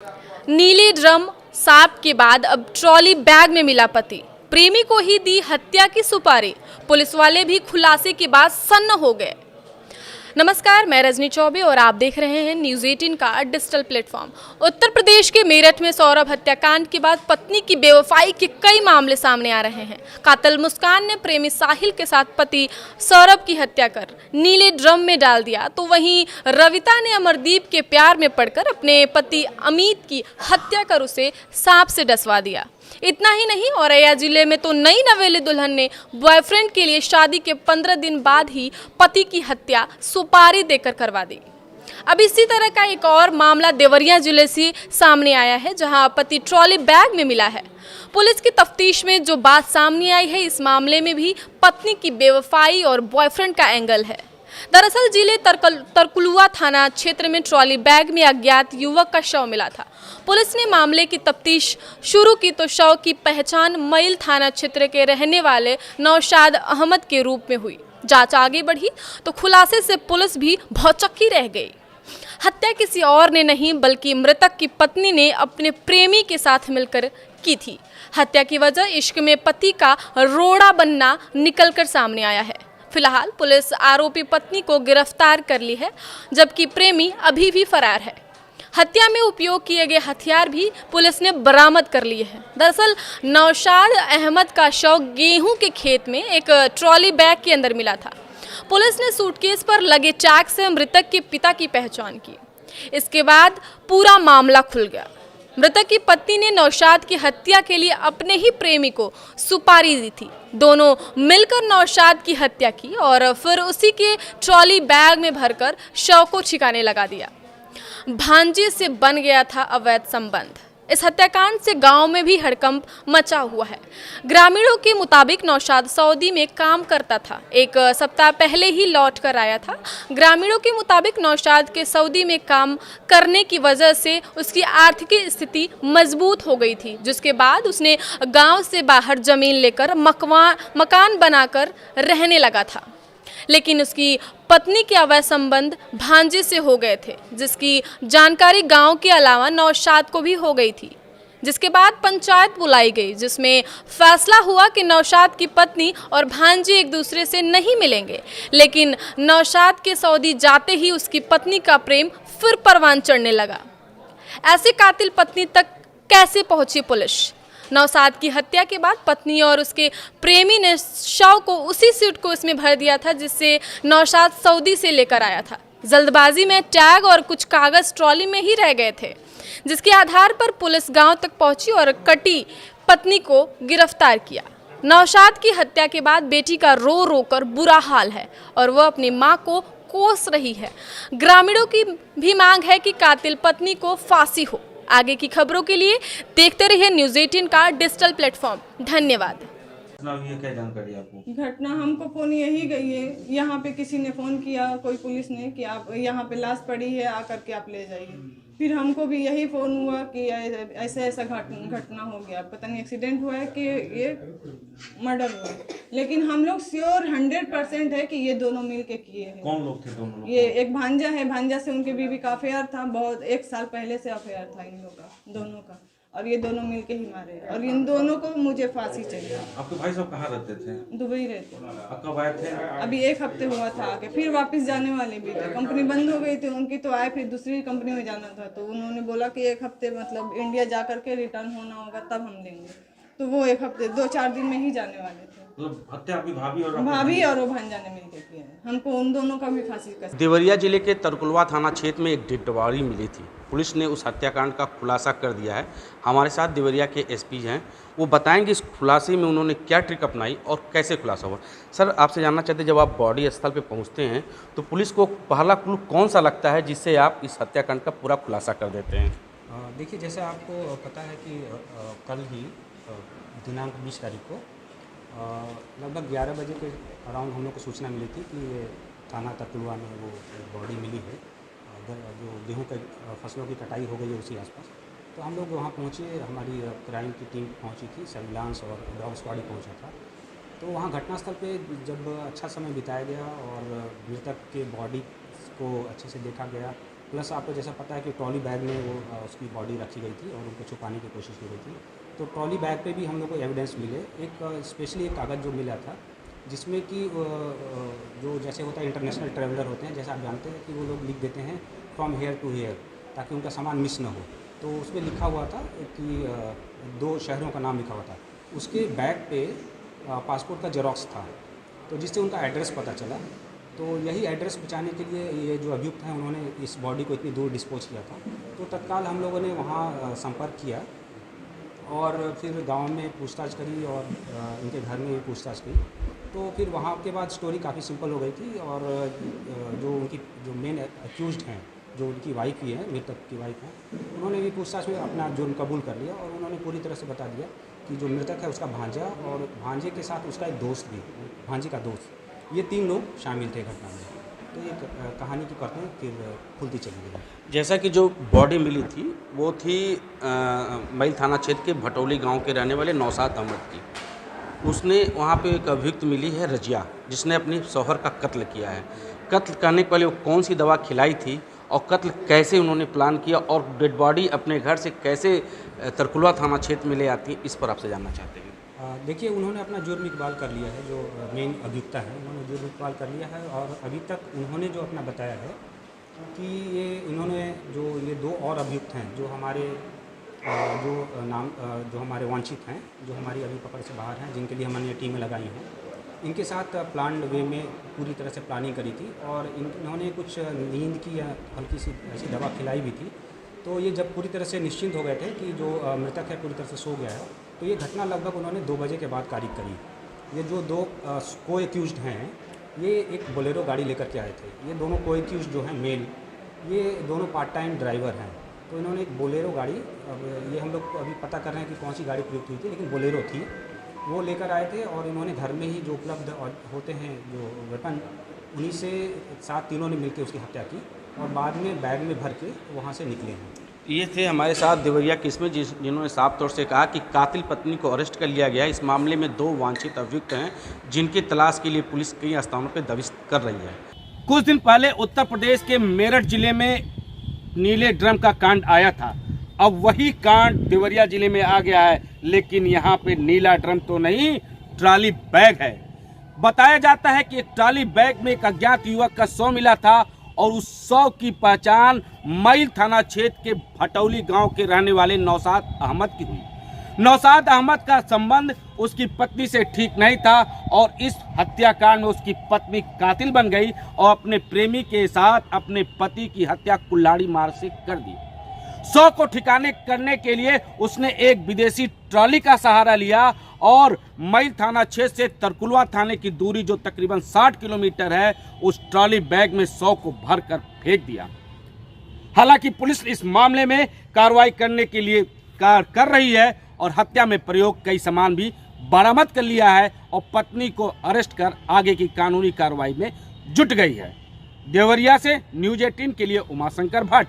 नीले ड्रम सांप के बाद अब ट्रॉली बैग में मिला पति। प्रेमी को ही दी हत्या की सुपारी। पुलिस वाले भी खुलासे के बाद सन्न हो गए। नमस्कार, मैं रजनी चौबे और आप देख रहे हैं न्यूज़ 18 का डिजिटल प्लेटफॉर्म। उत्तर प्रदेश के मेरठ में सौरभ हत्याकांड के बाद पत्नी की बेवफाई के कई मामले सामने आ रहे हैं। कातिल मुस्कान ने प्रेमी साहिल के साथ पति सौरभ की हत्या कर नीले ड्रम में डाल दिया, तो वहीं रविता ने अमरदीप के प्यार में पड़कर अपने पति अमित की हत्या कर उसे सांप से डसवा दिया। इतना ही नहीं, औरैया जिले में तो नई नवेली दुल्हन ने बॉयफ्रेंड के लिए शादी के 15 दिन बाद ही पति की हत्या सुपारी देकर करवा दी। अब इसी तरह का एक और मामला देवरिया जिले से सामने आया है, जहां पति ट्रॉली बैग में मिला है। पुलिस की तफ्तीश में जो बात सामने आई है, इस मामले में भी पत्नी की बेवफाई और बॉयफ्रेंड का एंगल है। दरअसल जिले तरकुलुआ थाना क्षेत्र में ट्रॉली बैग में अज्ञात युवक का शव मिला था। पुलिस ने मामले की तफ्तीश शुरू की तो शव की पहचान मईल थाना क्षेत्र के रहने वाले नौशाद अहमद के रूप में हुई। जांच आगे बढ़ी तो खुलासे से पुलिस भी भौचक्की रह गई। हत्या किसी और ने नहीं बल्कि मृतक की पत्नी ने अपने प्रेमी के साथ मिलकर की थी। हत्या की वजह इश्क में पति का रोड़ा बनना निकलकर सामने आया है। फिलहाल पुलिस आरोपी पत्नी को गिरफ्तार कर ली है, जबकि प्रेमी अभी भी फरार है। हत्या में उपयोग किए गए हथियार भी पुलिस ने बरामद कर लिए हैं। दरअसल नौशाद अहमद का शव गेहूं के खेत में एक ट्रॉली बैग के अंदर मिला था। पुलिस ने सूटकेस पर लगे टैग से मृतक के पिता की पहचान की। इसके बाद पूरा मामला खुल गया। मृतक की पत्नी ने नौशाद की हत्या के लिए अपने ही प्रेमी को सुपारी दी थी। दोनों मिलकर नौशाद की हत्या की और फिर उसी के ट्रॉली बैग में भरकर शव को ठिकाने लगा दिया। भांजे से बन गया था अवैध संबंध। इस हत्याकांड से गांव में भी हड़कंप मचा हुआ है। ग्रामीणों के मुताबिक नौशाद सऊदी में काम करता था। एक सप्ताह पहले ही लौट कर आया था। ग्रामीणों के मुताबिक नौशाद के सऊदी में काम करने की वजह से उसकी आर्थिक स्थिति मजबूत हो गई थी, जिसके बाद उसने गांव से बाहर जमीन लेकर मकान बनाकर रहने लगा था। लेकिन उसकी पत्नी के अवैध संबंध भांजे से हो गए थे, जिसकी जानकारी गांव के अलावा नौशाद को भी हो गई थी। जिसके बाद पंचायत बुलाई गई, जिसमें फैसला हुआ कि नौशाद की पत्नी और भांजे एक दूसरे से नहीं मिलेंगे। लेकिन नौशाद के सऊदी जाते ही उसकी पत्नी का प्रेम फिर परवान चढ़ने लगा। ऐसे कातिल पत्नी तक कैसे पहुंची पुलिस? नौशाद की हत्या के बाद पत्नी और उसके प्रेमी ने शव को उसी सूटकेस में भर दिया था, जिससे नौशाद सऊदी से लेकर आया था। जल्दबाजी में टैग और कुछ कागज ट्रॉली में ही रह गए थे, जिसके आधार पर पुलिस गांव तक पहुंची और कटी पत्नी को गिरफ्तार किया। नौशाद की हत्या के बाद बेटी का रो रो कर बुरा हाल है और वह अपनी मां को कोस रही है। ग्रामीणों की भी मांग है कि कातिल पत्नी को फांसी हो। आगे की खबरों के लिए देखते रहिए न्यूज़ 18 का डिजिटल प्लेटफॉर्म। धन्यवाद। क्या जानकारी आपको? घटना हमको फोन यही गई है, यहाँ पे किसी ने फ़ोन किया, कोई पुलिस ने, कि आप यहाँ पे लाश पड़ी है, आकर के आप ले जाइए। फिर हमको भी यही फ़ोन हुआ कि ऐसा ऐसा घटना हो गया, पता नहीं एक्सीडेंट हुआ है कि ये मर्डर हुआ है। लेकिन हम लोग श्योर 100% है कि ये दोनों मिल के किए हैं। कौन लोग थे दोनों लोग? ये एक भांजा है, भांजा से उनके बीवी का अफेयर था, बहुत 1 साल पहले से अफेयर था इन लोगों का, दोनों का। और ये दोनों मिलके ही मारे और इन दोनों को मुझे फांसी चाहिए। आपके भाई साहब कहाँ रहते थे? दुबई रहते। अब कब आए थे? अभी 1 हफ्ते हुआ था आके, फिर वापस जाने वाले भी थे। कंपनी बंद हो गई थी उनकी, तो आए, फिर दूसरी कंपनी में जाना था, तो उन्होंने बोला कि 1 हफ्ते मतलब इंडिया जा करके रिटर्न होना होगा, तब हम देंगे। तो वो 1 हफ्ते 2-4 दिन में ही जाने वाले थे। मतलब हत्या आपकी भाभी और वो भांजा ने मिलकर किया है। हमको उन दोनों का भी फांसी का। देवरिया जिले के तरकुलवा थाना क्षेत्र में एक डेड बॉडी मिली थी। पुलिस ने उस हत्याकांड का खुलासा कर दिया है। हमारे साथ देवरिया के एसपी हैं, वो बताएंगे इस खुलासे में उन्होंने क्या ट्रिक अपनाई और कैसे खुलासा हुआ। सर, आपसे जानना चाहते हैं, जब आप बॉडी स्थल पे पहुंचते हैं तो पुलिस को पहला क्लू कौन सा लगता है जिससे आप इस हत्याकांड का पूरा खुलासा कर देते हैं? देखिए, जैसे आपको पता है कि कल ही दिनांक 20 तारीख को लगभग 11 बजे के अराउंड हम लोग को सूचना मिली थी कि ये थाना तरकुलवा में वो बॉडी मिली है, जो गेहूं के फसलों की कटाई हो गई है उसी आसपास। तो हम लोग वहाँ पहुँचे, हमारी क्राइम की टीम पहुँची थी, सर्विलांस और डॉग स्क्वाड ही पहुँचा था। तो वहाँ घटनास्थल पे जब अच्छा समय बिताया गया और मृतक के बॉडी को अच्छे से देखा गया, प्लस आपको जैसा पता है कि ट्रॉली बैग में वो उसकी बॉडी रखी गई थी और उनको छुपाने की कोशिश की गई थी। तो ट्रॉली बैग पे भी हम लोग को एविडेंस मिले। एक स्पेशली एक कागज़ जो मिला था जिसमें कि जो जैसे होता है इंटरनेशनल ट्रैवलर होते हैं, जैसे आप जानते हैं कि वो लोग लिख देते हैं फ्रॉम हेयर टू हेयर ताकि उनका सामान मिस ना हो। तो उसमें लिखा हुआ था कि 2 शहरों का नाम लिखा हुआ था। उसके बैग पे पासपोर्ट का जेरॉक्स था, तो जिससे उनका एड्रेस पता चला। तो यही एड्रेस बचाने के लिए ये जो अभियुक्त हैं उन्होंने इस बॉडी को इतनी दूर डिस्पोज किया था। तो तत्काल हम लोगों ने वहाँ संपर्क किया और फिर गांव में पूछताछ करी और इनके घर में भी पूछताछ की। तो फिर वहाँ के बाद स्टोरी काफ़ी सिंपल हो गई थी और जो उनकी जो मेन एक्यूज्ड हैं, जो उनकी वाइफ ही है, मृतक की वाइफ है, उन्होंने भी पूछताछ में अपना जुर्म कबूल कर लिया और उन्होंने पूरी तरह से बता दिया कि जो मृतक है उसका भांजा और भांजे के साथ उसका एक दोस्त भी, भांजे का दोस्त, ये 3 लोग शामिल थे घटना में। तो ये कहानी की परतें फिर खुलती चली गई। जैसा कि जो बॉडी मिली थी वो थी मईल थाना क्षेत्र के भटौली गांव के रहने वाले नौशाद अहमद की। उसने वहाँ पे एक अभियुक्त मिली है रजिया, जिसने अपनी शौहर का कत्ल किया है। कत्ल करने के पहले वो कौन सी दवा खिलाई थी और कत्ल कैसे उन्होंने प्लान किया और डेड बॉडी अपने घर से कैसे तरकुलवा थाना क्षेत्र में ले आती है, इस पर आपसे जानना चाहते हैं। देखिए, उन्होंने अपना जुर्म इकबाल कर लिया है। जो मेन अभियुक्ता है उन्होंने जुर्म इकबाल कर लिया है और अभी तक उन्होंने जो अपना बताया है कि इन्होंने जो ये 2 और अभियुक्त हैं जो हमारे जो हमारे वांछित हैं, जो हमारी अभी पकड़ से बाहर हैं, जिनके लिए हमने टीमें लगाई हैं, इनके साथ प्लान्ड वे में पूरी तरह से प्लानिंग करी थी और इन्होंने कुछ नींद की या हल्की सी ऐसी दवा खिलाई भी थी। तो ये जब पूरी तरह से निश्चिंत हो गए थे कि जो मृतक है पूरी तरह से सो गया है, तो ये घटना लगभग उन्होंने 2 बजे के बाद कारिक करी। ये जो 2 को एक्यूज्ड हैं, ये एक बोलेरो गाड़ी लेकर के आए थे। ये दोनों को एक्यूज्ड जो हैं मेल, ये दोनों पार्ट टाइम ड्राइवर हैं। तो इन्होंने एक बोलेरो गाड़ी, अब ये हम लोग अभी पता कर रहे हैं कि कौन सी गाड़ी प्रयुक्त हुई थी, लेकिन बोलेरो थी, वो लेकर आए थे और इन्होंने घर में ही जो उपलब्ध होते हैं जो वेपन, उन्हीं से साथ तीनों ने मिलकर उसकी हत्या की और बाद में बैग में भर के वहाँ से निकले हैं। ये थे हमारे साथ देवरिया किस्में जिन्होंने साफ तौर से कहा कि कातिल पत्नी को अरेस्ट कर लिया गया है। इस मामले में 2 वांछित अभियुक्त हैं जिनकी तलाश के लिए पुलिस कई स्थानों पर दबिश कर रही है। कुछ दिन पहले उत्तर प्रदेश के मेरठ जिले में नीले ड्रम का कांड आया था। अब वही कांड देवरिया जिले में आ गया है, लेकिन यहाँ पे नीला ड्रम तो नहीं, ट्रॉली बैग है। बताया जाता है कि एक ट्रॉली बैग में एक अज्ञात युवक का शव मिला था और उस शव की पहचान मईल थाना क्षेत्र के भटौली गांव के रहने वाले नौशाद अहमद की हुई। नौशाद अहमद का संबंध उसकी पत्नी से ठीक नहीं था और इस हत्याकांड में उसकी पत्नी कातिल बन गई और अपने प्रेमी के साथ अपने पति की हत्या कुल्हाड़ी मार से कर दी। शव को ठिकाने करने के लिए उसने एक विदेशी ट्रॉली का सहारा लिया और मईल थाना क्षेत्र से तरकुलवा थाने की दूरी जो तकरीबन 60 किलोमीटर है, उस ट्रॉली बैग में शव को भरकर फेंक दिया। हालांकि पुलिस इस मामले में कार्रवाई करने के लिए कर रही है और हत्या में प्रयोग कई सामान भी बरामद कर लिया है और पत्नी को अरेस्ट कर आगे की कानूनी कार्रवाई में जुट गई है। देवरिया से न्यूज़ 18 के लिए उमाशंकर भट्ट।